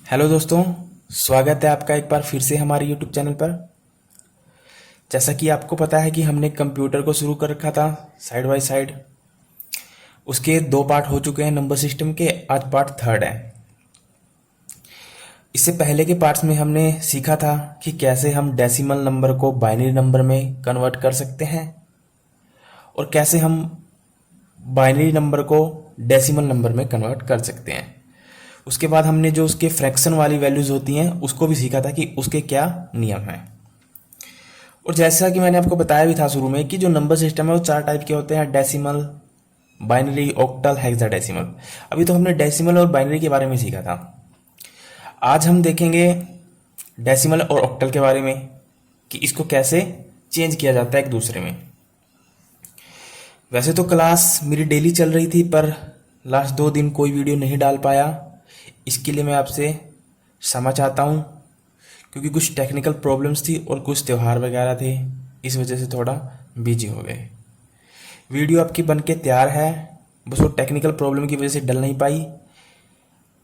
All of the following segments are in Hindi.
हेलो दोस्तों, स्वागत है आपका एक बार फिर से हमारे यूट्यूब चैनल पर। जैसा कि आपको पता है कि हमने कंप्यूटर को शुरू कर रखा था साइड बाय साइड। उसके 2 पार्ट हो चुके हैं नंबर सिस्टम के, आज पार्ट थर्ड है। इससे पहले के पार्ट्स में हमने सीखा था कि कैसे हम डेसिमल नंबर को बाइनरी नंबर में कन्वर्ट कर सकते हैं और कैसे हम बाइनरी नंबर को डेसिमल नंबर में कन्वर्ट कर सकते हैं। उसके बाद हमने जो उसके फ्रैक्शन वाली वैल्यूज होती हैं उसको भी सीखा था कि उसके क्या नियम हैं। और जैसा कि मैंने आपको बताया भी था शुरू में कि जो नंबर सिस्टम है वो 4 टाइप के होते हैं: डेसिमल, बाइनरी, ऑक्टल, हेक्साडेसिमल। अभी तो हमने डेसिमल और बाइनरी के बारे में सीखा था। आज हम देखेंगे डेसिमल और ऑक्टल के बारे में कि इसको कैसे चेंज किया जाता है एक दूसरे में। वैसे तो क्लास मेरी डेली चल रही थी, पर लास्ट 2 दिन कोई वीडियो नहीं डाल पाया। इसके लिए मैं आपसे क्षमा चाहता हूँ, क्योंकि कुछ टेक्निकल प्रॉब्लम्स थी और कुछ त्यौहार वगैरह थे, इस वजह से थोड़ा बिजी हो गए। वीडियो आपकी बन के तैयार है, बस वो टेक्निकल प्रॉब्लम की वजह से डल नहीं पाई।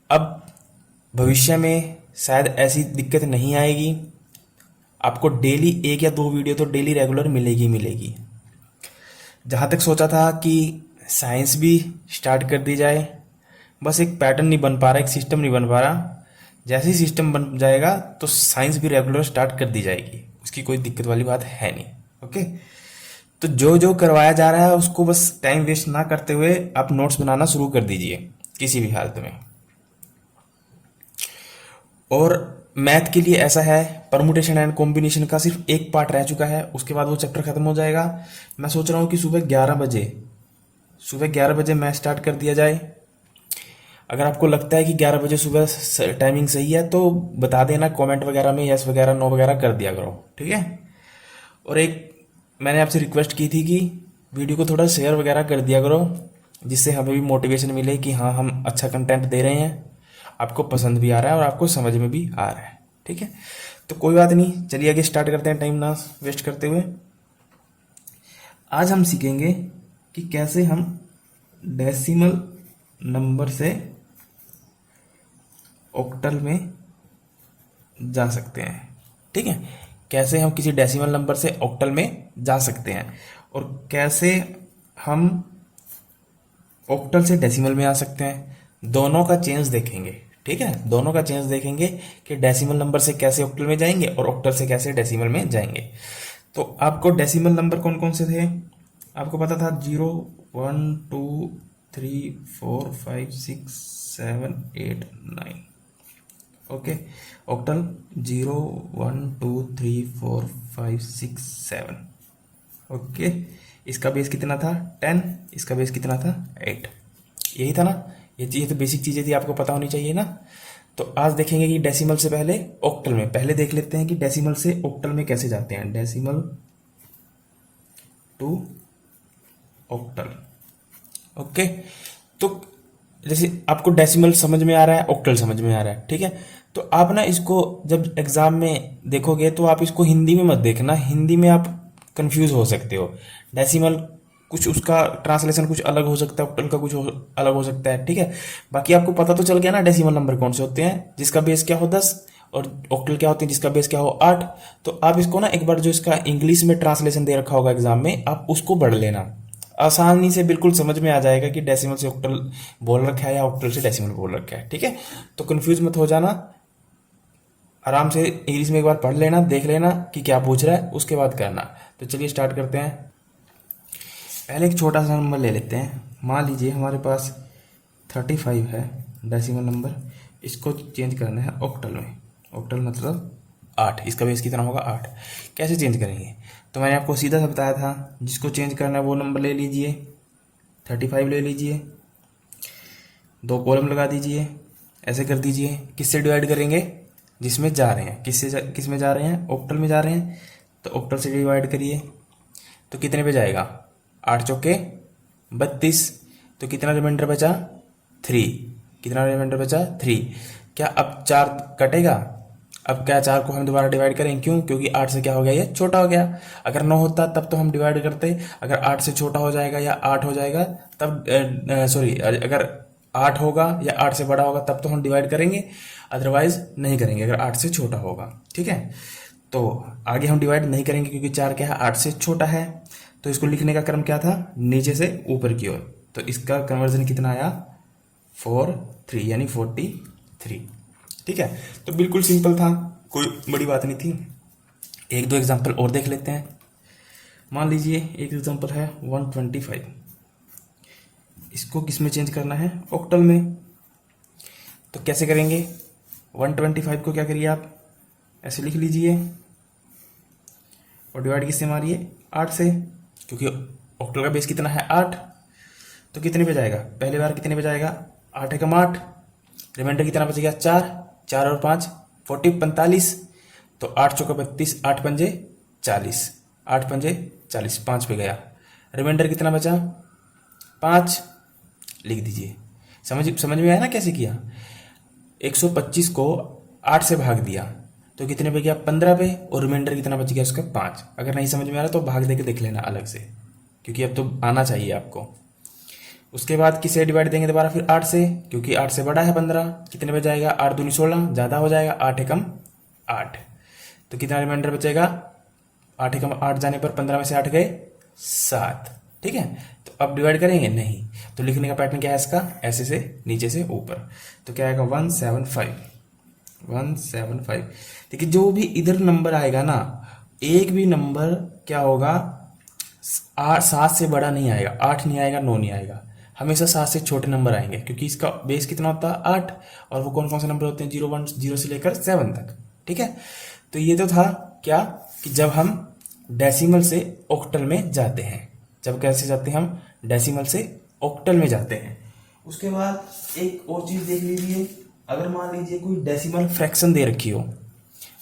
अब भविष्य में शायद ऐसी दिक्कत नहीं आएगी। आपको डेली 1 या 2 वीडियो तो डेली रेगुलर मिलेगी मिलेगी। जहाँ तक सोचा था कि साइंस भी स्टार्ट कर दी जाए, बस एक पैटर्न नहीं बन पा रहा, एक सिस्टम नहीं बन पा रहा। जैसे ही सिस्टम बन जाएगा तो साइंस भी रेगुलर स्टार्ट कर दी जाएगी, उसकी कोई दिक्कत वाली बात है नहीं। ओके, तो जो जो करवाया जा रहा है उसको बस टाइम वेस्ट ना करते हुए आप नोट्स बनाना शुरू कर दीजिए किसी भी हालत में। और मैथ के लिए ऐसा है, परमुटेशन एंड कॉम्बिनेशन का सिर्फ एक पार्ट रह चुका है, उसके बाद वो चैप्टर खत्म हो जाएगा। मैं सोच रहा हूँ कि सुबह 11 बजे मैथ स्टार्ट कर दिया जाए। अगर आपको लगता है कि 11 बजे सुबह टाइमिंग सही है तो बता देना कमेंट वगैरह में, यस वगैरह नो वगैरह कर दिया करो, ठीक है। और एक मैंने आपसे रिक्वेस्ट की थी कि वीडियो को थोड़ा शेयर वगैरह कर दिया करो, जिससे हमें भी मोटिवेशन मिले कि हाँ, हम अच्छा कंटेंट दे रहे हैं, आपको पसंद भी आ रहा है और आपको समझ में भी आ रहा है, ठीक है। तो कोई बात नहीं, चलिए आगे स्टार्ट करते हैं टाइम ना वेस्ट करते हुए। आज हम सीखेंगे कि कैसे हम डेसिमल नंबर से ऑक्टल में जा सकते हैं, ठीक है। कैसे हम किसी डेसिमल नंबर से ऑक्टल में जा सकते हैं और कैसे हम ऑक्टल से डेसिमल में आ सकते हैं, दोनों का चेंज देखेंगे, ठीक है। दोनों का चेंज देखेंगे कि डेसिमल नंबर से कैसे ऑक्टल में जाएंगे और ऑक्टल से कैसे डेसिमल में जाएंगे। तो आपको डेसिमल नंबर कौन कौन से थे आपको पता था? 0, 1, 2, 3, 4, 5, 6, 7, 8, 9। Okay, octal 0, 1, 2, 3, 4, 5, 6, 7। ओके, इसका बेस कितना था? 10। इसका बेस कितना था? 8। यही था ना? ये तो बेसिक चीज़ें थी, आपको पता होनी चाहिए ना। तो आज देखेंगे कि डेसिमल से पहले ऑक्टल में, पहले देख लेते हैं कि डेसिमल से ऑक्टल में कैसे जाते हैं। Decimal to octal. ओके, तो जैसे आपको डेसिमल समझ में आ रहा है, ऑक्टल समझ में आ रहा है, ठीक है। तो आप ना इसको जब एग्जाम में देखोगे तो आप इसको हिंदी में मत देखना, हिंदी में आप कंफ्यूज हो सकते हो। डेसिमल कुछ उसका ट्रांसलेशन कुछ अलग हो सकता है, ऑक्टल का कुछ अलग हो सकता है, ठीक है। बाकी आपको पता तो चल गया ना डेसिमल नंबर कौन से होते हैं, जिसका बेस क्या हो 10, और ऑक्टल क्या होते हैं जिसका बेस क्या हो 8। तो आप इसको ना एक बार जो इसका इंग्लिश में ट्रांसलेशन दे रखा होगा एग्जाम में, आप उसको पढ़ लेना, आसानी से बिल्कुल समझ में आ जाएगा कि डेसिमल से ऑक्टल बोल रखा है या ऑक्टल से डेसिमल बोल रखा है, ठीक है। तो कंफ्यूज मत हो जाना, आराम से इंग्लिश में एक बार पढ़ लेना, देख लेना कि क्या पूछ रहा है, उसके बाद करना। तो चलिए स्टार्ट करते हैं। पहले एक छोटा सा नंबर ले लेते हैं। मान लीजिए हमारे पास 35 है डेसिमल नंबर, इसको चेंज करना है ऑक्टल में। ऑक्टल मतलब 8, इसका बेस कितना होगा? 8। कैसे चेंज करेंगे? तो मैंने आपको सीधा सा बताया था, जिसको चेंज करना है वो नंबर ले लीजिए, 35 ले लीजिए, 2 कॉलम लगा दीजिए, ऐसे कर दीजिए। किससे डिवाइड करेंगे? जिसमें जा रहे हैं। किस में जा रहे हैं? ऑक्टल में जा रहे हैं, तो ऑक्टल से डिवाइड करिए। तो कितने पे जाएगा? 8 चौके 32। तो कितना रिमाइंडर बचा? 3। कितना रिमाइंडर बचा? 3। क्या अब 4 कटेगा? अब क्या 4 को हम दोबारा डिवाइड करें? क्यों? क्योंकि 8 से क्या हो गया? ये छोटा हो गया। अगर 9 होता तब तो हम डिवाइड करते, अगर 8 से छोटा हो जाएगा या 8 हो जाएगा तब सॉरी, अगर 8 होगा या 8 से बड़ा होगा तब तो हम डिवाइड करेंगे, अदरवाइज नहीं करेंगे अगर 8 से छोटा होगा। ठीक है, तो आगे हम डिवाइड नहीं करेंगे क्योंकि 4 क्या है, 8 से छोटा है। तो इसको लिखने का क्रम क्या था, नीचे से ऊपर की ओर। तो इसका कन्वर्जन कितना आया, 4 3 यानी 43। ठीक है, तो बिल्कुल सिंपल था, कोई बड़ी बात नहीं थी। एक दो एग्जाम्पल और देख लेते हैं। मान लीजिए एक एग्जाम्पल है 125, इसको किस में चेंज करना है, ऑक्टल में। तो कैसे करेंगे, 125 को क्या करिए आप ऐसे लिख लीजिए और डिवाइड किससे मारिए, 8 से, क्योंकि ऑक्टल का बेस कितना है 8। तो कितने पे जाएगा, पहली बार कितने पे जाएगा, 8 एकम 8, रिमाइंडर कितना बच गया 4, 4 और 5 45। तो 8 चौका 32, 8 पंजे 40, 8 पंजे 40, 5 पे गया, रिमाइंडर कितना बचा 5, लिख दीजिए। समझ में आया ना कैसे किया। 125 को 8 से भाग दिया तो कितने पे गया 15 पे, और रिमाइंडर कितना बच गया उसका 5। अगर नहीं समझ में आ रहा तो भाग दे के देख लेना अलग से, क्योंकि अब तो आना चाहिए आपको। उसके बाद किसे डिवाइड देंगे दोबारा फिर 8 से, क्योंकि 8 से बड़ा है 15, कितने पे जाएगा 8 दूनी 16, ज़्यादा हो जाएगा 8 एकम 8। तो कितना रिमाइंडर बचेगा, 8 एकम 8 जाने पर 15 में से 8 गए 7। ठीक है, तो अब डिवाइड करेंगे नहीं, तो लिखने का पैटर्न क्या है इसका, ऐसे से नीचे से ऊपर। तो क्या आएगा 175। देखिए जो भी इधर नंबर आएगा ना, एक भी नंबर क्या होगा, 7 से बड़ा नहीं आएगा, 8 नहीं आएगा, 9 नहीं आएगा, हमेशा 7 से छोटे नंबर आएंगे, क्योंकि इसका बेस कितना होता है 8। और वो कौन कौन से नंबर होते हैं, 0 1 0 से लेकर 7 तक। ठीक है, तो ये तो था क्या कि जब हम डेसिमल से ऑक्टल में जाते हैं, जब कैसे जाते हैं हम डेसिमल से ऑक्टल में जाते हैं। उसके बाद एक और चीज देख लीजिए, अगर मान लीजिए कोई डेसिमल फ्रैक्शन दे रखी हो,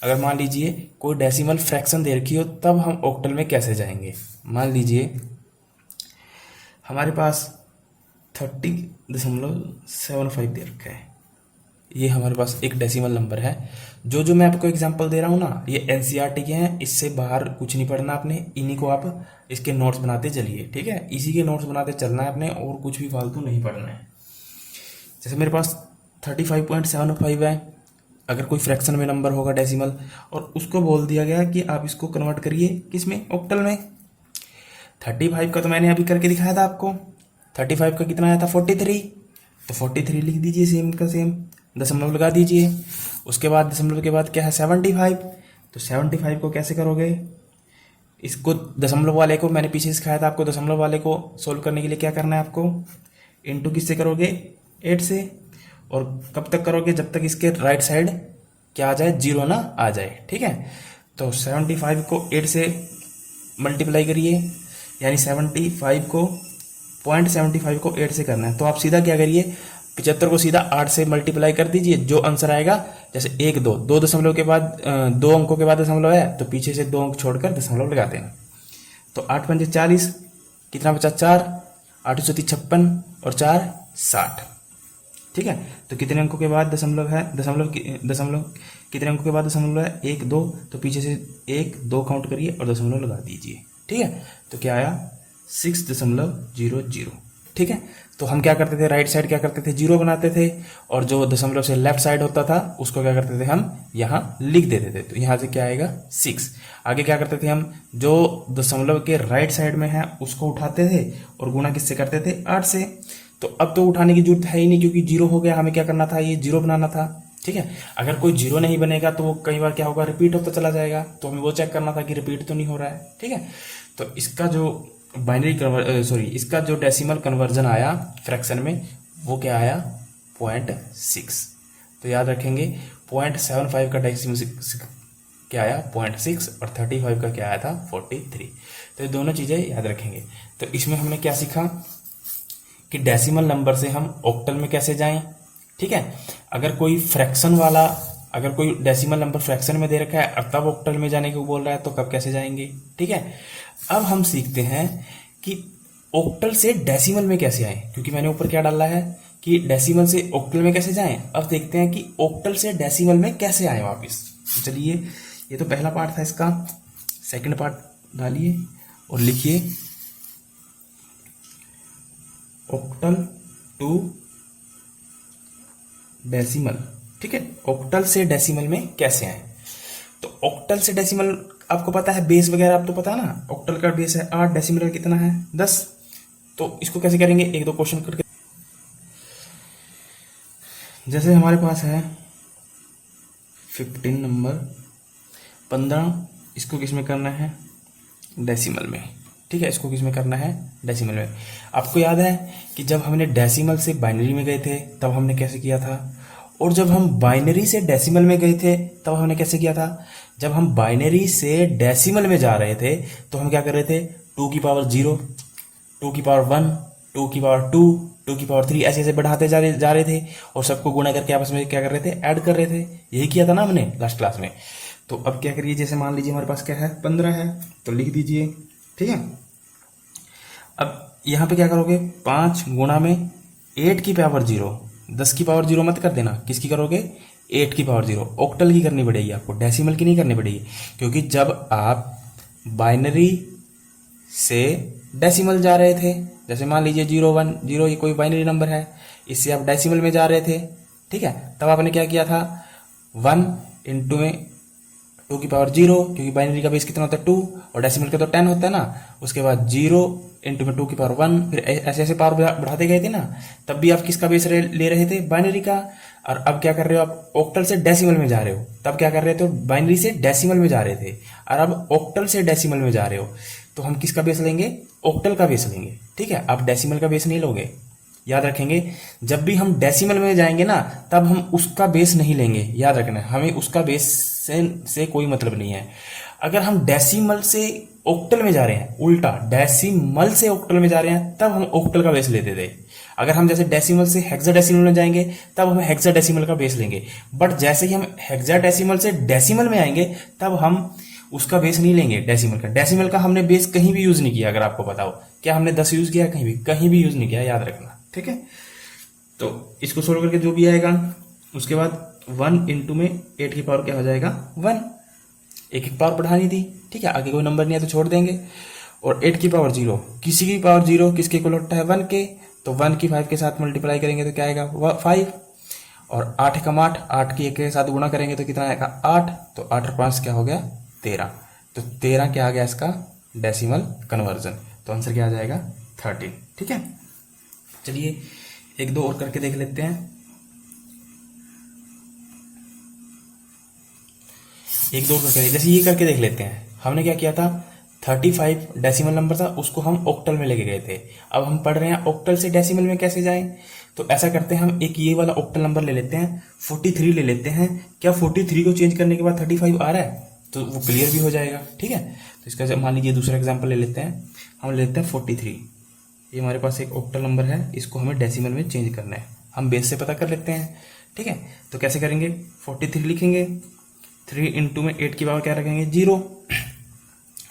अगर मान लीजिए कोई डेसिमल फ्रैक्शन दे रखी हो, तब हम ऑक्टल में कैसे जाएंगे। मान लीजिए हमारे पास 30.75 दे रखा है, ये हमारे पास एक डेसिमल नंबर है। जो मैं आपको एग्जांपल दे रहा हूँ ना, ये एनसीईआरटी के हैं, इससे बाहर कुछ नहीं पढ़ना आपने, इन्हीं को आप इसके नोट्स बनाते चलिए। ठीक है, इसी के नोट्स बनाते चलना है आपने, और कुछ भी फालतू नहीं पढ़ना है। जैसे मेरे पास 35.75 है, अगर कोई फ्रैक्शन में नंबर होगा डेसिमल, और उसको बोल दिया गया कि आप इसको कन्वर्ट करिए किस में, ऑक्टल में। 35 का तो मैंने अभी करके दिखाया था आपको, 35 का कितना आया था 43, तो 43 लिख दीजिए सेम का सेम, दशमलव लगा दीजिए। उसके बाद दशमलव के बाद क्या है 75, तो 75 को कैसे करोगे, इसको दशमलव वाले को मैंने पीछे सिखाया था आपको, दशमलव वाले को सोल्व करने के लिए क्या करना है आपको, इनटू किससे करोगे 8 से, और कब तक करोगे, जब तक इसके राइट साइड क्या आ जाए, 0 ना आ जाए। ठीक है, तो 75 को 8 से मल्टीप्लाई करिए, यानी 75 को 0.75 को 8 से करना है। तो आप सीधा क्या करिए, 75 को सीधा 8 से मल्टीप्लाई कर दीजिए, जो आंसर आएगा, जैसे 1 2 2 दशमलव के बाद 2 अंकों के बाद दशमलव है, तो पीछे से 2 अंक छोड़कर दशमलव लगा देना। तो 8 पंजे 40, कितना बचा 4, 8 चौथी 56 और 4 60। ठीक है, तो कितने अंकों के बाद दशमलव है, दशमलव कितने अंकों के बाद दशमलव है 1 2, तो पीछे से 1 2 काउंट करिए और दशमलव लगा दीजिए। ठीक है, तो क्या आया 6.00। ठीक है, तो हम क्या करते थे, राइट साइड क्या करते थे 0 बनाते थे, और जो दशमलव से लेफ्ट साइड होता था उसको क्या करते थे हम यहाँ लिख देते थे। तो यहाँ से क्या आएगा 6। आगे क्या करते थे हम, जो दशमलव के राइट साइड में है उसको उठाते थे और गुणा किससे करते थे 8 से। तो अब तो उठाने की जरूरत है ही नहीं, क्योंकि 0 हो गया, हमें क्या करना था, ये 0 बनाना था। ठीक है, अगर कोई 0 नहीं बनेगा तो वो कई बार क्या होगा, रिपीट होता चला जाएगा, तो हमें वो चेक करना था कि रिपीट तो नहीं हो रहा है। ठीक है, तो इसका जो इसका जो डेसिमल कन्वर्जन आया फ्रैक्शन में, वो क्या आया 0.6। तो याद रखेंगे 0.75 का डेसिमल क्या आया 0.6, और 35 का क्या आया था 43। तो ये दोनों चीज़ें याद रखेंगे। तो इसमें हमने क्या सीखा कि डेसिमल नंबर से हम ऑक्टल में कैसे जाएं। ठीक है, अगर कोई फ्रैक्शन वाला, अगर कोई डेसिमल नंबर फ्रैक्शन में दे रखा है और तब ऑक्टल में जाने को बोल रहा है, तो कब कैसे जाएंगे। ठीक है, अब हम सीखते हैं कि ऑक्टल से डेसिमल में कैसे आए, क्योंकि मैंने ऊपर क्या डाला है कि डेसिमल से ऑक्टल में कैसे जाएं। अब देखते हैं कि ऑक्टल से डेसिमल में कैसे आए वापस। तो चलिए, ये तो पहला पार्ट था इसका, सेकंड पार्ट डालिए और लिखिए ऑक्टल टू डेसिमल, ठीक है, ऑक्टल से डेसिमल में कैसे आए। तो ऑक्टल से डेसिमल आपको पता है, बेस वगैरह आप तो पता है ना, ऑक्टल का बेस है 8, डेसिमल का कितना है 10। तो इसको कैसे करेंगे, एक दो क्वेश्चन करके। जैसे हमारे पास है 15 नंबर 15, इसको किस में करना है, डेसिमल में, ठीक है, इसको किस में करना है, डेसिमल में। आपको याद है कि जब हमने डेसिमल से बाइनरी में गए थे तब हमने कैसे किया था, और जब हम बाइनरी से डेसिमल में गए थे तब हमने कैसे किया था। जब हम बाइनरी से डेसिमल में जा रहे थे तो हम क्या कर रहे थे, 2 की पावर 0, 2 की पावर 1, 2 की पावर 2, 2 की पावर 3 ऐसे ऐसे बढ़ाते जा रहे थे, और सबको गुणा करके आपस में क्या कर रहे थे, ऐड कर रहे थे। यही किया था ना हमने लास्ट क्लास में। तो अब क्या करिए, जैसे मान लीजिए हमारे पास क्या है 15 है, तो लिख दीजिए, ठीक है। अब यहाँ पे क्या करोगे, 5 गुणा में 8 की पावर 0, 10 की पावर 0 मत कर देना, किसकी करोगे, 8 की पावर 0, ऑक्टल की करनी पड़ेगी आपको, डेसिमल की नहीं करनी पड़ेगी। क्योंकि जब आप बाइनरी से डेसिमल जा रहे थे, जैसे मान लीजिए 0 1 0, ये कोई बाइनरी नंबर है, इससे आप डेसिमल में जा रहे थे, ठीक है, तब आपने क्या किया था, 1 इंटू में 2 की पावर 0, क्योंकि बाइनरी का बेस कितना होता है 2, और डेसिमल का तो 10 होता है ना। उसके बाद 0 इंटू में 2 की पावर 1, फिर ऐसे ऐसे पावर बढ़ाते गए थे ना। तब भी आप किसका बेस ले रहे थे, बाइनरी का। और अब क्या कर रहे हो आप, ऑक्टल से डेसिमल में जा रहे हो, तब क्या कर रहे थे, बाइनरी से डेसिमल में जा रहे थे, और अब ऑक्टल से डेसिमल में जा रहे हो, तो हम किसका बेस लेंगे, ऑक्टल का बेस लेंगे, ठीक है। आप डेसिमल का बेस नहीं लोगे, याद रखेंगे। जब भी हम डेसिमल में जाएंगे ना, तब हम उसका बेस नहीं लेंगे, याद रखना, हमें उसका बेस से कोई मतलब नहीं है। अगर हम डेसिमल से ऑक्टल में जा रहे हैं, उल्टा डेसिमल से ऑक्टल में जा रहे हैं, तब हम ऑक्टल का बेस लेते थे। अगर हम जैसे डेसिमल से हेक्साडेसिमल में जाएंगे, तब हम हेक्साडेसिमल का बेस लेंगे। बट जैसे ही हम हेक्साडेसिमल से डेसिमल में आएंगे, तब हम उसका बेस नहीं लेंगे डेसिमल का। डेसिमल का हमने बेस कहीं भी यूज नहीं किया, अगर आपको बताओ, क्या हमने 10 यूज किया, कहीं भी यूज नहीं किया, याद रखना, ठीक है। तो इसको सोल्व करके जो भी आएगा, उसके बाद 1 इंटू में 8 की पावर क्या हो जाएगा, 1, एक एक पावर बढ़ानी थी, ठीक है, आगे कोई नंबर नहीं है तो छोड़ देंगे। और 8 की पावर 0, किसी की पावर 0 किसके इक्वल होता है, 1 के, तो 1 की 5 के साथ मल्टीप्लाई करेंगे तो क्या आएगा, 5। और 8 एकम 8, 8 की 1 के साथ गुणा करेंगे तो कितना आएगा, 8। तो 8 और 5 क्या हो गया, 13। तो 13 क्या आ गया इसका डेसिमल कन्वर्जन। तो आंसर क्या आ जाएगा, 13, ठीक है। चलिए एक दो और करके देख लेते हैं। एक दो करके जैसे ये करके देख लेते हैं। हमने क्या किया था, 35 डेसिमल नंबर था, उसको हम ऑक्टल में लेके गए थे। अब हम पढ़ रहे हैं ऑक्टल से डेसिमल में कैसे जाएं। तो ऐसा करते हैं, हम एक ये वाला ऑक्टल नंबर ले लेते हैं, 43 ले लेते हैं। क्या 43 को चेंज करने के बाद 35 आ रहा है, तो वो क्लियर भी हो जाएगा, ठीक है। तो इसका मान लीजिए दूसरा एग्जाम्पल ले लेते हैं, हम ले लेते हैं 43। ये हमारे पास एक ऑक्टल नंबर है, इसको हमें डेसिमल में चेंज करना है। हम बेस से पता कर लेते हैं, ठीक है। तो कैसे करेंगे, 43 लिखेंगे, 3 इंटू में 8 की पावर क्या रखेंगे, 0।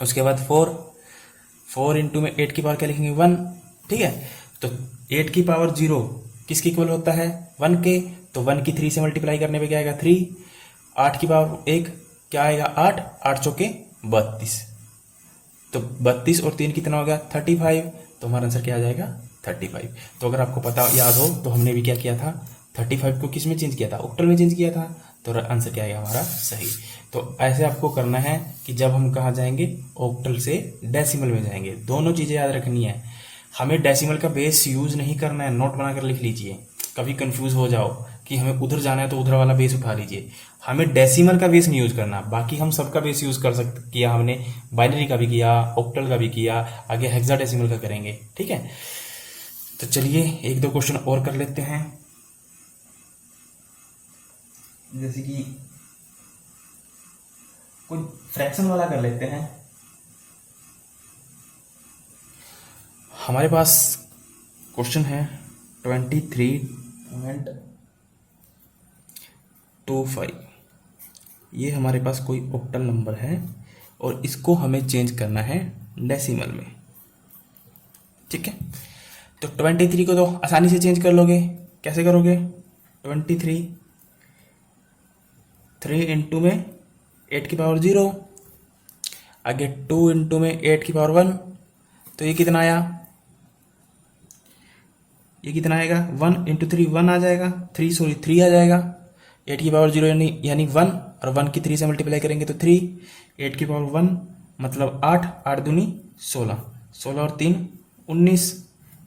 उसके बाद 4 इंटू में 8 की पावर क्या लिखेंगे, 1, ठीक है। तो 8 की पावर 0 किसके इक्वल होता है, 1 के। तो 1 की 3 से मल्टीप्लाई करने पे क्या आएगा, 3। 8 की पावर 1 क्या आएगा, 8, 8 चौके 32। तो 32 और 3 कितना हो गया, 35। तो हमारा आंसर क्या आ जाएगा, 35। तो अगर आपको पता याद हो तो हमने भी क्या किया था, 35 को किस में चेंज किया था, ऑक्टल में चेंज किया था। तो आंसर क्या आएगा हमारा सही। तो ऐसे आपको करना है कि जब हम कहाँ जाएंगे, ऑक्टल से डेसिमल में जाएंगे। दोनों चीज़ें याद रखनी है, हमें डेसिमल का बेस यूज नहीं करना है। नोट बनाकर लिख लीजिए, कभी कंफ्यूज हो जाओ कि हमें उधर जाना है तो उधर वाला बेस उठा लीजिए। हमें डेसिमल का बेस नहीं यूज करना, बाकी हम सबका बेस यूज कर सकते किया हमने, बाइनरी का भी किया, ऑक्टल का भी किया, आगे हेक्साडेसिमल का करेंगे, ठीक है। तो चलिए एक दो क्वेश्चन और कर लेते हैं। जैसे कि कोई फ्रैक्शन वाला कर लेते हैं। हमारे पास क्वेश्चन है 23.25। ये हमारे पास कोई ऑक्टल नंबर है और इसको हमें चेंज करना है डेसिमल में, ठीक है। तो 23 को तो आसानी से चेंज कर लोगे, कैसे करोगे, 23 3 इंटू में 8 की पावर 0, आगे 2 इंटू में 8 की पावर 1, तो ये कितना आया ये कितना आएगा, 1 इंटू 3 1 आ जाएगा, 3 आ जाएगा। 8 की पावर 0 यानी 1, और 1 की 3 से मल्टीप्लाई करेंगे तो 3, 8 की पावर 1 मतलब 8, 8 दूनी 16, 16 और 3 19,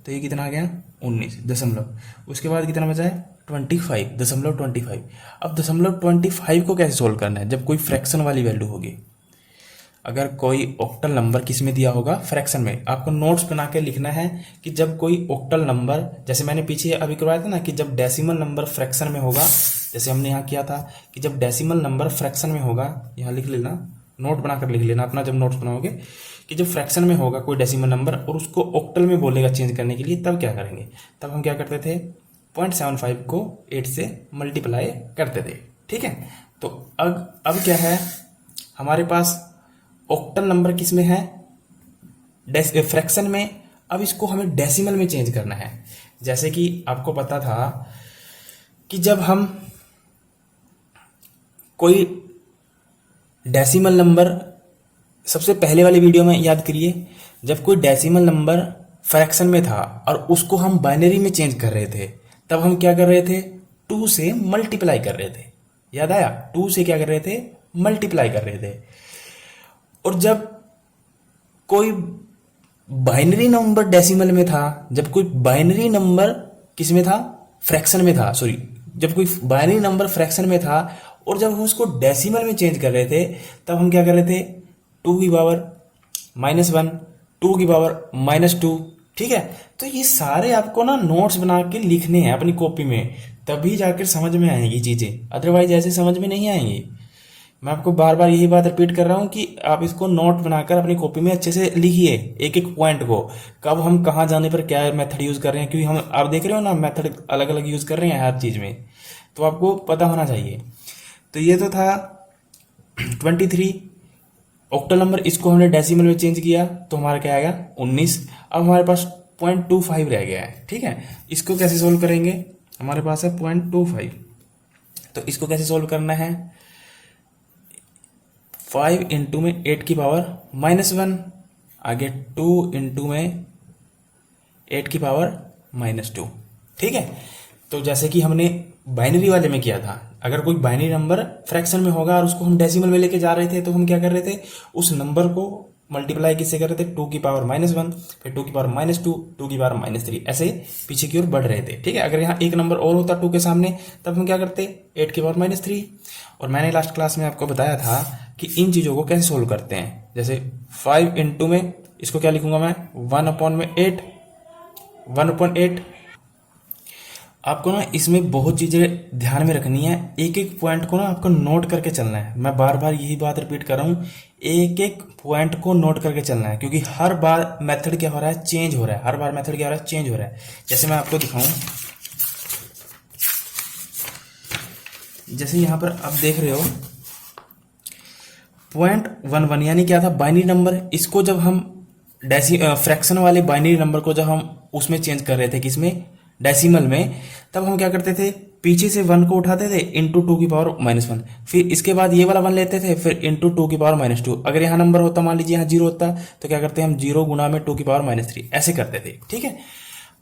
तो ये कितना आ गया 19 दशमलव। उसके बाद कितना बचा है 25, दशमलव 25। अब दशमलव 25 को कैसे सोल्व करना है जब कोई फ्रैक्शन वाली वैल्यू होगी। अगर कोई ऑक्टल नंबर किस में दिया होगा, फ्रैक्शन में, आपको नोट्स बना के लिखना है कि जब कोई ऑक्टल नंबर, जैसे मैंने पीछे अभी करवाया था ना कि जब डेसिमल नंबर फ्रैक्शन में होगा, जैसे हमने यहाँ किया था कि जब डेसिमल नंबर फ्रैक्शन में होगा, यहाँ लिख लेना, नोट बनाकर लिख लेना अपना जब नोट्स बनाओगे, कि जब फ्रैक्शन में होगा कोई डेसिमल नंबर और उसको ऑक्टल में बोलेगा चेंज करने के लिए, तब क्या करेंगे। तब हम क्या करते थे, 0.75 को 8 से मल्टीप्लाई करते थे। ठीक है, तो अब क्या है हमारे पास, ऑक्टल नंबर किस में है, फ्रैक्शन में। अब इसको हमें डेसिमल में चेंज करना है। जैसे कि आपको पता था कि जब हम कोई डेसिमल नंबर, सबसे पहले वाली वीडियो में याद करिए, जब कोई डेसिमल नंबर फ्रैक्शन में था और उसको हम बाइनरी में चेंज कर रहे थे, तब हम क्या कर रहे थे, 2 से मल्टीप्लाई कर रहे थे। याद आया, 2 से क्या कर रहे थे, मल्टीप्लाई कर रहे थे। और जब कोई बाइनरी नंबर डेसिमल में था, जब कोई बाइनरी नंबर किस में था, फ्रैक्शन में था, सॉरी, जब कोई बाइनरी नंबर फ्रैक्शन में था और जब हम उसको डेसिमल में चेंज कर रहे थे, तब हम क्या कर रहे थे, 2 की पावर -1, 2 की पावर -2। ठीक है, तो ये सारे आपको ना नोट्स बना के लिखने हैं अपनी कॉपी में, तभी जाकर समझ में आएंगी चीजें, अदरवाइज ऐसे समझ में नहीं आएंगी। मैं आपको बार बार यही बात रिपीट कर रहा हूँ कि आप इसको नोट बनाकर अपनी कॉपी में अच्छे से लिखिए, एक एक पॉइंट को, कब हम कहाँ जाने पर क्या मेथड यूज कर रहे हैं, क्योंकि हम, आप देख रहे हो ना, मेथड अलग अलग यूज कर रहे हैं हर चीज में, तो आपको पता होना चाहिए। तो ये तो था 23 ऑक्टल नंबर, इसको हमने डेसिमल में चेंज किया तो हमारा क्या आएगा 19। अब हमारे पास 0.25 रह गया है। ठीक है, इसको कैसे सोल्व करेंगे, हमारे पास है 0.25, तो इसको कैसे सोल्व करना है, 5 इंटू में 8 की पावर -1, आगे 2 इंटू में 8 की पावर -2। ठीक है, तो जैसे कि हमने बाइनरी वाले में किया था, अगर कोई बाइनरी नंबर फ्रैक्शन में होगा और उसको हम डेसिमल में लेके जा रहे थे, तो हम क्या कर रहे थे, उस नंबर को मल्टीप्लाई किससे कर रहे थे, 2 की पावर -1, फिर 2 की पावर -2, 2 की पावर -3, ऐसे पीछे की ओर बढ़ रहे थे। ठीक है, अगर यहाँ एक नंबर और होता 2 के सामने, तब हम क्या करते, 8 की पावर -3। और मैंने लास्ट क्लास में आपको बताया था कि इन चीज़ों को कैसे सोल्व करते हैं। जैसे 5 इंटू में इसको क्या लिखूंगा मैं, 1/8, 1/8। आपको ना इसमें बहुत चीज़ें ध्यान में रखनी है, एक एक पॉइंट को ना आपको नोट करके चलना है। मैं बार बार यही बात रिपीट कर रहा हूँ, एक एक पॉइंट को नोट करके चलना है, क्योंकि हर बार मेथड क्या हो रहा है, चेंज हो रहा है, हर बार मेथड क्या हो रहा है, चेंज हो रहा है। जैसे मैं आपको दिखाऊं, जैसे यहाँ पर आप देख रहे हो 0.11 यानी क्या था, बाइनरी नंबर, इसको जब हम फ्रैक्शन वाले बाइनरी नंबर को जब हम उसमें चेंज कर रहे थे, किसमें, डेसिमल में, तब हम क्या करते थे, पीछे से 1 को उठाते थे इंटू 2 की पावर -1, फिर इसके बाद ये वाला 1 लेते थे, फिर इंटू 2 की पावर -2। अगर यहाँ नंबर होता, मान लीजिए यहाँ 0 होता, तो क्या करते हैं हम, 0 गुना में 2 की पावर -3, ऐसे करते थे। ठीक है,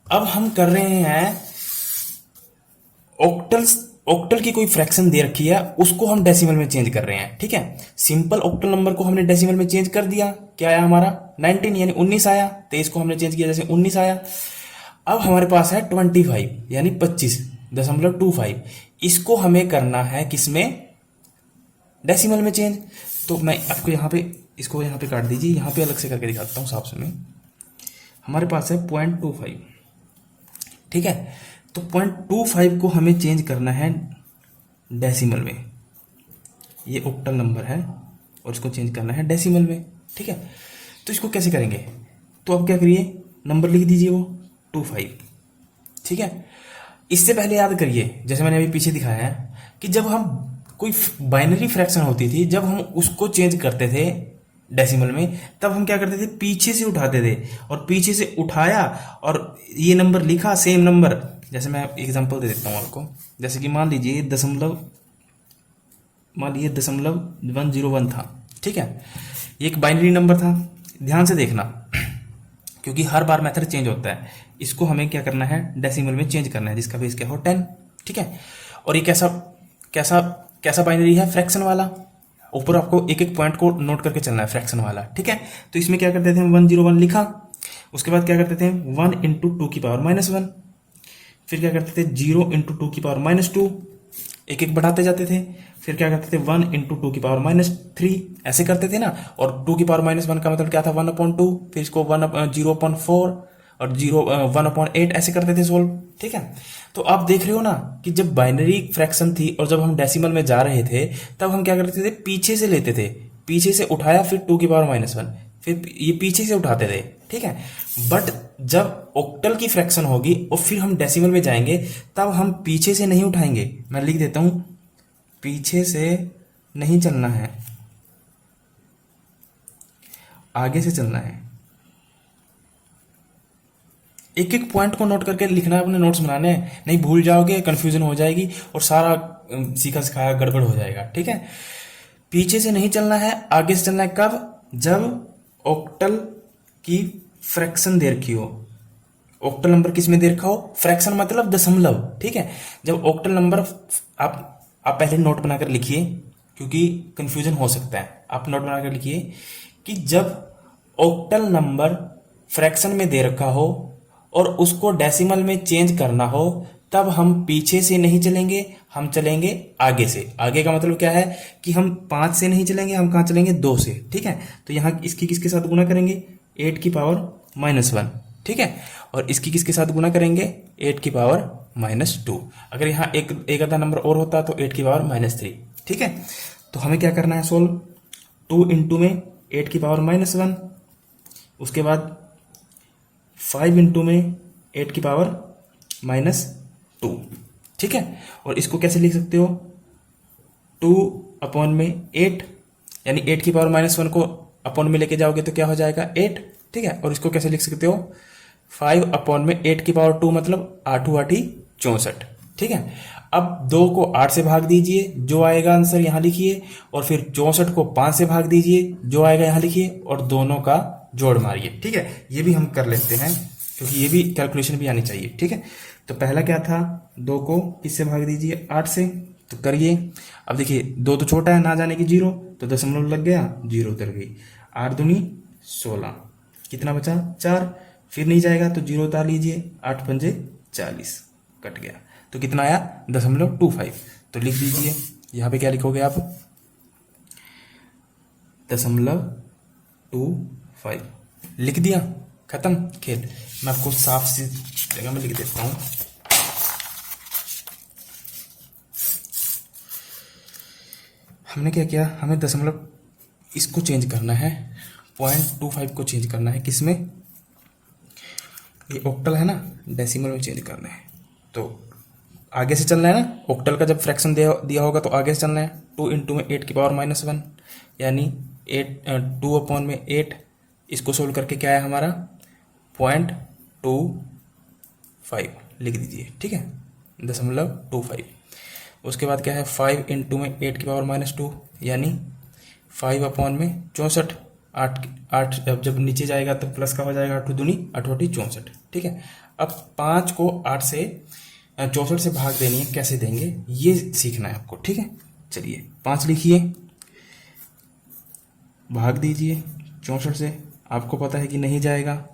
अब हम कर रहे हैं ऑक्टल की कोई फ्रैक्शन दे रखी है, उसको हम डेसिमल में चेंज कर रहे हैं। ठीक है, सिंपल ऑक्टल नंबर को हमने डेसिमल में चेंज कर दिया, क्या आया हमारा 19 यानी 19 आया, 23 को हमने चेंज किया जैसे 19 आया। अब हमारे पास है 25 यानी 25.25, इसको हमें करना है किसमें, डेसिमल में चेंज। तो मैं आपको यहाँ पे, इसको यहाँ पे काट दीजिए, यहाँ पे अलग से करके दिखाता हूँ साफ से में। हमारे पास है 0.25, ठीक है, तो 0.25 को हमें चेंज करना है डेसिमल में, ये ऑक्टल नंबर है और इसको चेंज करना है डेसिमल में। ठीक है, तो इसको कैसे करेंगे, तो आप क्या करिए, नंबर लिख दीजिए वो 25। ठीक है, इससे पहले याद करिए, जैसे मैंने अभी पीछे दिखाया है कि जब हम कोई बाइनरी फ्रैक्शन होती थी, जब हम उसको चेंज करते थे डेसिमल में, तब हम क्या करते थे, पीछे से उठाते थे, और पीछे से उठाया और ये नंबर लिखा, सेम नंबर। जैसे मैं एग्जांपल दे देता हूँ आपको, जैसे कि मान लीजिए 0.101 था। ठीक है, ये एक बाइनरी नंबर था, ध्यान से देखना, क्योंकि हर बार मेथड चेंज होता है। इसको हमें क्या करना है, डेसिमल में चेंज करना है, जिसका बेस क्या हो 10। ठीक है, और ये कैसा कैसा कैसा बाइनरी है, फ्रैक्शन वाला। ऊपर आपको एक एक पॉइंट को नोट करके चलना है, फ्रैक्शन वाला। ठीक है, तो इसमें क्या करते थे हम 101 लिखा, उसके बाद क्या करते थे 1 इंटू टू की पावर -1, फिर क्या करते थे 0 इंटू टू की पावर -2, एक एक बढ़ाते जाते थे। फिर क्या करते थे 1 इंटू टू की पावर -3, ऐसे करते थे ना। और टू की पावर -1 का मतलब क्या था 1/2, फिर इसको 0/4 और 1/8 ऐसे करते थे सोल्व। ठीक है, तो आप देख रहे हो ना कि जब बाइनरी फ्रैक्शन थी और जब हम डेसिमल में जा रहे थे, तब हम क्या करते थे, पीछे से लेते थे, पीछे से उठाया, फिर टू की पावर -1, फिर ये पीछे से उठाते थे। ठीक है, बट जब ऑक्टल की फ्रैक्शन होगी और फिर हम डेसिमल में जाएंगे, तब हम पीछे से नहीं उठाएंगे। मैं लिख देता हूं, पीछे से नहीं चलना है, आगे से चलना है। एक एक पॉइंट को नोट करके लिखना है, अपने नोट्स बनाने हैं, नहीं भूल जाओगे, कंफ्यूजन हो जाएगी और सारा सीखा सिखाया गड़बड़ हो जाएगा। ठीक है, पीछे से नहीं चलना है, आगे से चलना है। कब, जब ऑक्टल की फ्रैक्शन दे रखी हो। ऑक्टल नंबर किस में दे रखा हो, फ्रैक्शन मतलब दशमलव। ठीक है, जब ऑक्टल नंबर आप पहले नोट बनाकर लिखिए, क्योंकि कंफ्यूजन हो सकता है। आप नोट बनाकर लिखिए कि जब ऑक्टल नंबर फ्रैक्शन में दे रखा हो और उसको डेसिमल में चेंज करना हो, तब हम पीछे से नहीं चलेंगे, हम चलेंगे आगे से। आगे का मतलब क्या है कि हम 5 से नहीं चलेंगे, हम कहाँ चलेंगे, 2 से। ठीक है, तो यहाँ इसकी किसके साथ गुना करेंगे, 8 की पावर -1। ठीक है, और इसकी किसके साथ गुना करेंगे, 8 की पावर -2। अगर यहाँ एक आधा नंबर और होता तो 8 की पावर -3। ठीक है, तो हमें क्या करना है सोल्व, 2 इंटू में 8 की पावर -1, उसके बाद 5 इंटू में 8 की पावर -2। ठीक है, और इसको कैसे लिख सकते हो, 2/8, यानी 8 की पावर -1 को अपॉन में लेके जाओगे तो क्या हो जाएगा 8। ठीक है, और इसको कैसे लिख सकते हो, 5/8 की पावर 2 मतलब 8 8 64। ठीक है, अब 2 को 8 से भाग दीजिए, जो आएगा आंसर यहाँ लिखिए, और फिर 64 को 5 से भाग दीजिए, जो आएगा यहाँ लिखिए, और दोनों का जोड़ मारिए। ठीक है, ये भी हम कर लेते हैं, क्योंकि ये भी कैलकुलेशन भी आनी चाहिए। ठीक है, तो पहला क्या था, 2 को किससे भाग दीजिए, 8 से, तो करिए। अब देखिए 2 तो छोटा है, ना जाने की 0, तो दशमलव लग गया, 0 उतर गई। 8 दूनी 16, कितना बचा 4, फिर नहीं जाएगा तो 0 उतार लीजिए, 8 पंजे 40, कट गया, तो कितना आया 0.25। तो लिख दीजिए, यहाँ पे क्या लिखोगे आप, 0.25 लिख दिया, खत्म खेल। मैं आपको साफ सी जगह में लिख देता हूँ। हमने क्या किया, हमें दशमलव इसको चेंज करना है, 0.25 को चेंज करना है, किसमें, ये ऑक्टल है ना, डेसिमल में चेंज करना है। तो आगे से चलना है ना, ऑक्टल का जब फ्रैक्शन दिया होगा तो आगे से चलना है। 2 इंटू में 8 की पावर -1, यानी 2/8। इसको सोल्व करके क्या है हमारा 0.25 लिख दीजिए। ठीक है, 0.25। उसके बाद क्या है, 5 इंटू में 8 की पावर -2, यानी 5/64। 8 जब नीचे जाएगा तो प्लस का हो जाएगा, 8 दूनी 8 8 64। ठीक है, अब 5 को 8 से 64 से भाग देनी है, कैसे देंगे ये सीखना है आपको। ठीक है, चलिए 5 लिखिए, भाग दीजिए 64 से, आपको पता है कि नहीं जाएगा,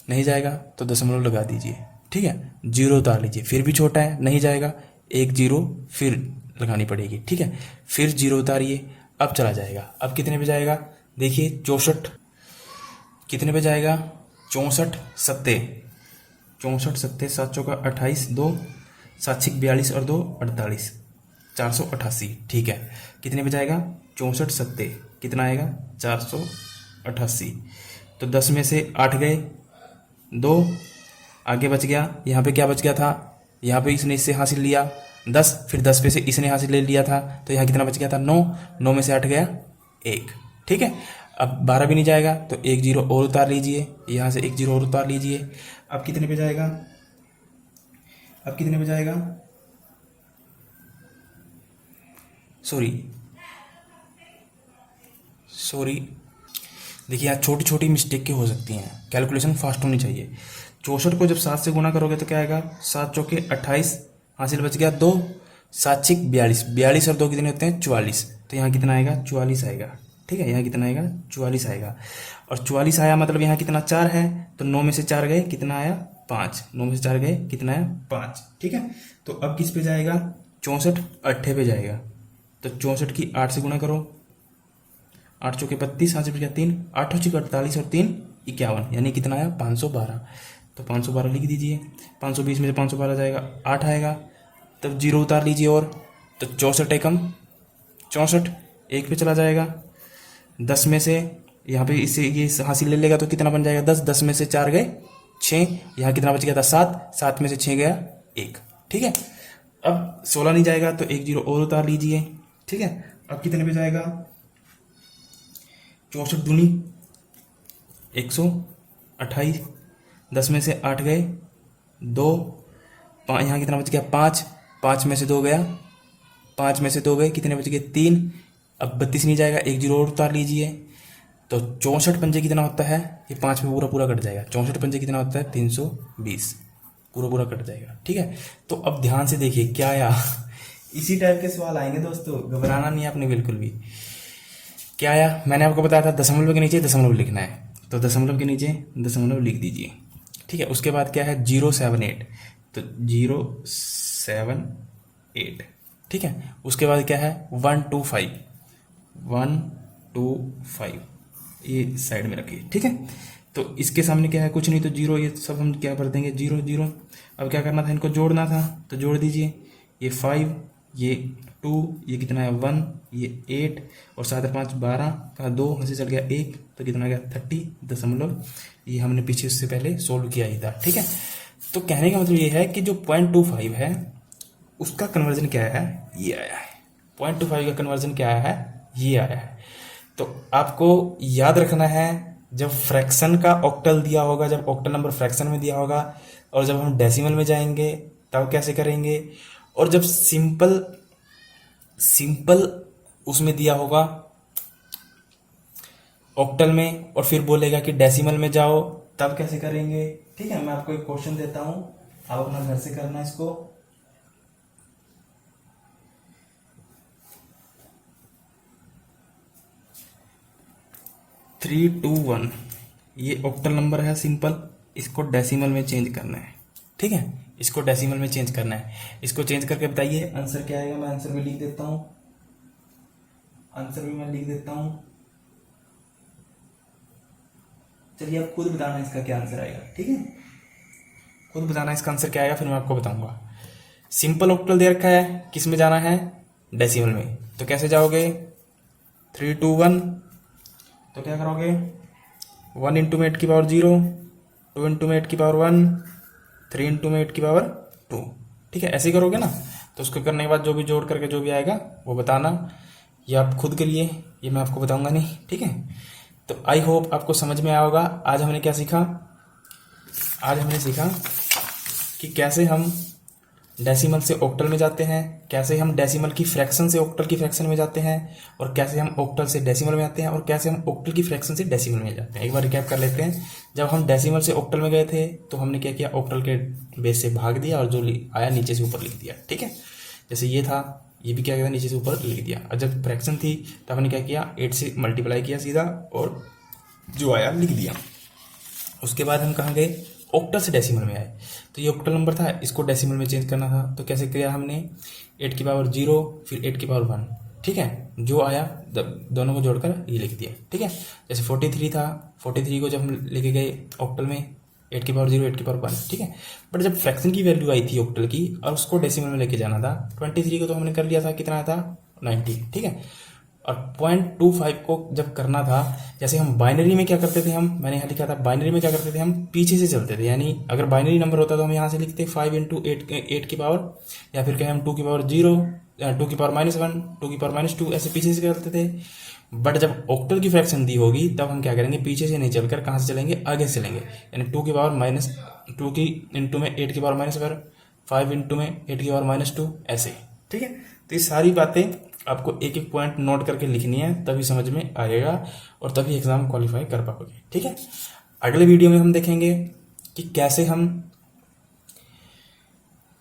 नहीं जाएगा तो दशमलव लगा दीजिए। ठीक है, 0 उतार लीजिए, फिर भी छोटा है, नहीं जाएगा, 1 0 फिर लगानी पड़ेगी। ठीक है, फिर 0 उतारिए, अब चला जाएगा। अब कितने पे जाएगा, देखिए 64 कितने पे जाएगा, 64 सत्ते 64 सत्ते 7 चौका 28, 2 7 6 42 और 2 48, 488। ठीक है, कितने पे जाएगा, 64 सत्ते कितना आएगा 488। तो 10 में से 8 गए, 2 आगे बच गया। यहाँ पे क्या बच गया था, यहाँ पे इसने इससे हासिल लिया 10, फिर 10 पे से इसने हासिल ले लिया था, तो यहाँ कितना बच गया था 9, 9 में से 8 गया 1। ठीक है, अब 12 भी नहीं जाएगा तो 1 0 और उतार लीजिए, यहाँ से 1 0 और उतार लीजिए। अब कितने पे जाएगा, अब कितने पे जाएगा, सॉरी देखिए यहाँ छोटी छोटी मिस्टेक की हो सकती हैं, कैलकुलेशन फास्ट होनी चाहिए। 64 को जब 7 से गुना करोगे तो क्या आएगा, 7 चौके 28, हासिल बच गया 2, 7 छिक 42, 42 और 2 कितने होते हैं 44, तो यहाँ कितना आएगा 44 आएगा। ठीक है, यहाँ कितना आएगा 44 आएगा। और 44 आया मतलब यहाँ कितना 4 है, तो 9 में से 4 गए कितना आया 5, 9 में से 4 गए कितना आया 5। ठीक है, तो अब किस पे जाएगा 64 8 पे जाएगा, तो 64 की 8 से गुना करो, 8 चौके 32, 5 बच 3, 8 चौके 48 और 3 51, यानी कितना आया 512। तो 512 लिख दीजिए, 520 में से 512 जाएगा 8 आएगा, तब जीरो उतार लीजिए और, तो 64 एकम 64 1 पे चला जाएगा, 10 में से यहाँ पे इससे ये हासिल ले लेगा तो कितना बन जाएगा 10, 10 में से 4 गए 6, यहाँ कितना बच गया था 7, 7 में से 6 गया 1। ठीक है, अब 16 नहीं जाएगा तो 1 जीरो और उतार लीजिए। ठीक है, अब कितने पे जाएगा 64 दूनी 128, 10 में से 8 गए 2, यहाँ कितना बच गया 5, 5 में से 2 गया, 5 में से 2 गए कितने बच गए 3, अब 32 नहीं जाएगा 1 जीरो और उतार लीजिए, तो 64 पंजे कितना होता है, ये 5 में पूरा पूरा कट जाएगा, 64 पंजे कितना होता है 320, पूरा पूरा कट जाएगा। ठीक है, तो अब ध्यान से देखिए क्या आया इसी टाइप के सवाल आएंगे दोस्तों, घबराना नहीं है आपने बिल्कुल भी। क्या आया, मैंने आपको बताया था दशमलव के नीचे दशमलव लिखना है, तो दशमलव के नीचे दशमलव लिख दीजिए। ठीक है, उसके बाद क्या है 078, तो 078। ठीक है, उसके बाद क्या है 125, 125 ये साइड में रखिए। ठीक है, तो इसके सामने क्या है कुछ नहीं, तो जीरो, ये सब हम क्या कर देंगे 0 0। अब क्या करना था, इनको जोड़ना था, तो जोड़ दीजिए, ये 5, ये 2, ये कितना है 1, ये 8 और 7 और 5 12 का 2 से चल गया 1, तो कितना गया 30 ये हमने पीछे उससे पहले सोल्व किया ही था। ठीक है, तो कहने का मतलब ये है कि जो 0.25 है उसका कन्वर्जन क्या है, ये आया है। 0.25 का कन्वर्जन क्या आया है, ये आया है। तो आपको याद रखना है, जब फ्रैक्शन का ऑक्टल दिया होगा, जब ऑक्टल नंबर फ्रैक्शन में दिया होगा, और जब हम डेसिमल में जाएंगे तब कैसे करेंगे, और जब सिंपल उसमें दिया होगा ऑक्टल में और फिर बोलेगा कि डेसिमल में जाओ तब कैसे करेंगे। ठीक है, मैं आपको एक क्वेश्चन देता हूं, आप अपना घर से करना इसको। 321 ये ऑक्टल नंबर है सिंपल, इसको डेसिमल में चेंज करना है। ठीक है, इसको डेसिमल में चेंज करना है, इसको चेंज करके बताइए आंसर क्या आएगा। मैं आंसर भी लिख देता हूं, चलिए आप खुद बताना इसका क्या आंसर आएगा। ठीक है, खुद बताना इसका आंसर क्या आएगा, फिर मैं आपको बताऊंगा। सिंपल ऑक्टल दे रखा है, किस में जाना है डेसिमल में, तो कैसे जाओगे 321, तो क्या करोगे 1 इंटू में 8 की पावर 0, 2 इंटू में 8 की पावर 1, 3 इंटू में 8 की पावर 2। ठीक है, ऐसे ही करोगे ना, तो उसको करने के बाद जो भी जोड़ करके जो भी आएगा वो बताना, ये आप खुद करिए, ये मैं आपको बताऊंगा नहीं। ठीक है, तो आई होप आपको समझ में आया होगा। आज हमने क्या सीखा, आज हमने सीखा कि कैसे हम डेसिमल से ऑक्टल में जाते हैं, कैसे हम डेसिमल की फ्रैक्शन से ऑक्टल की फ्रैक्शन में जाते हैं, और कैसे हम ऑक्टल से डेसिमल में आते हैं, और कैसे हम ऑक्टल की फ्रैक्शन से डेसिमल में जाते हैं। एक बार रिकैप कर लेते हैं। जब हम डेसिमल से ऑक्टल में गए थे तो हमने क्या किया, ऑक्टल के बेस से भाग दिया और जो आया नीचे से ऊपर लिख दिया। ठीक है, जैसे ये था, ये भी क्या किया नीचे से ऊपर लिख दिया। और जब फ्रैक्शन थी तब हमने क्या किया 8 से मल्टीप्लाई किया सीधा और जो आया लिख दिया। उसके बाद हम कहाँ गए, ऑक्टल से डेसिमल में आए, तो ये ऑक्टल नंबर था, इसको डेसिमल में चेंज करना था। तो कैसे किया हमने 8 की पावर 0 फिर 8 की पावर 1। ठीक है, जो आया दोनों को जोड़कर ये लिख दिया। ठीक है, जैसे 43 था, 43 को जब हम लेके गए ऑक्टल में 8 की पावर 0 8 की पावर 1। ठीक है, बट जब फ्रैक्शन की वैल्यू आई थी ऑक्टल की और उसको डेसिमल में लेके जाना था, 23 को तो हमने कर लिया था, कितना आया था 90। ठीक है, और 0.25 को जब करना था, जैसे हम बाइनरी में क्या करते थे, मैंने यहाँ लिखा था बाइनरी में क्या करते थे, हम पीछे से चलते थे। यानी अगर बाइनरी नंबर होता तो हम यहाँ से लिखते 5 इंटू 8 की पावर, या फिर कहें हम 2 की पावर 0, 2 की पावर -1, 2 की पावर -2, ऐसे पीछे से करते थे। बट जब ऑक्टल की फ्रैक्शन दी होगी तब हम क्या करेंगे, पीछे से नहीं चलकर कहाँ से चलेंगे, आगे से चलेंगे। यानी 2 की पावर -2 की इंटू में 8 की पावर -1, 5 इंटू में 8 की पावर -2, ऐसे। ठीक है, तो ये सारी बातें आपको एक एक पॉइंट नोट करके लिखनी है, तभी समझ में आएगा और तभी एग्जाम क्वालिफाई कर पाओगे। ठीक है, अगले वीडियो में हम देखेंगे कि कैसे हम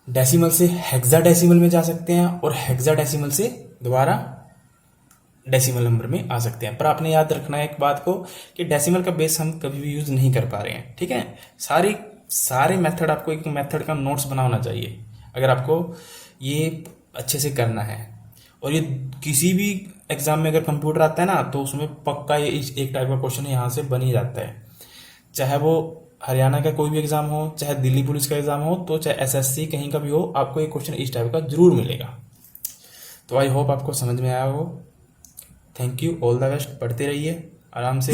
डेसिमल से हेक्साडेसिमल में जा सकते हैं और हेक्साडेसिमल से दोबारा डेसिमल नंबर में आ सकते हैं। पर आपने याद रखना है एक बात को कि डेसिमल का बेस हम कभी भी यूज नहीं कर पा रहे हैं। ठीक है, सारे मेथड, आपको एक मेथड का नोट्स बनाना चाहिए अगर आपको ये अच्छे से करना है। और ये किसी भी एग्जाम में अगर कंप्यूटर आता है ना, तो उसमें पक्का ये एक टाइप का क्वेश्चन यहाँ से बन ही जाता है, चाहे वो हरियाणा का कोई भी एग्जाम हो, चाहे दिल्ली पुलिस का एग्जाम हो, तो चाहे एसएससी कहीं का भी हो, आपको एक क्वेश्चन इस टाइप का जरूर मिलेगा। तो आई होप आपको समझ में आया हो। Thank you, all the best, पढ़ते रहिए आराम से,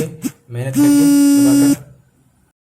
मेहनत करिए, लगाकर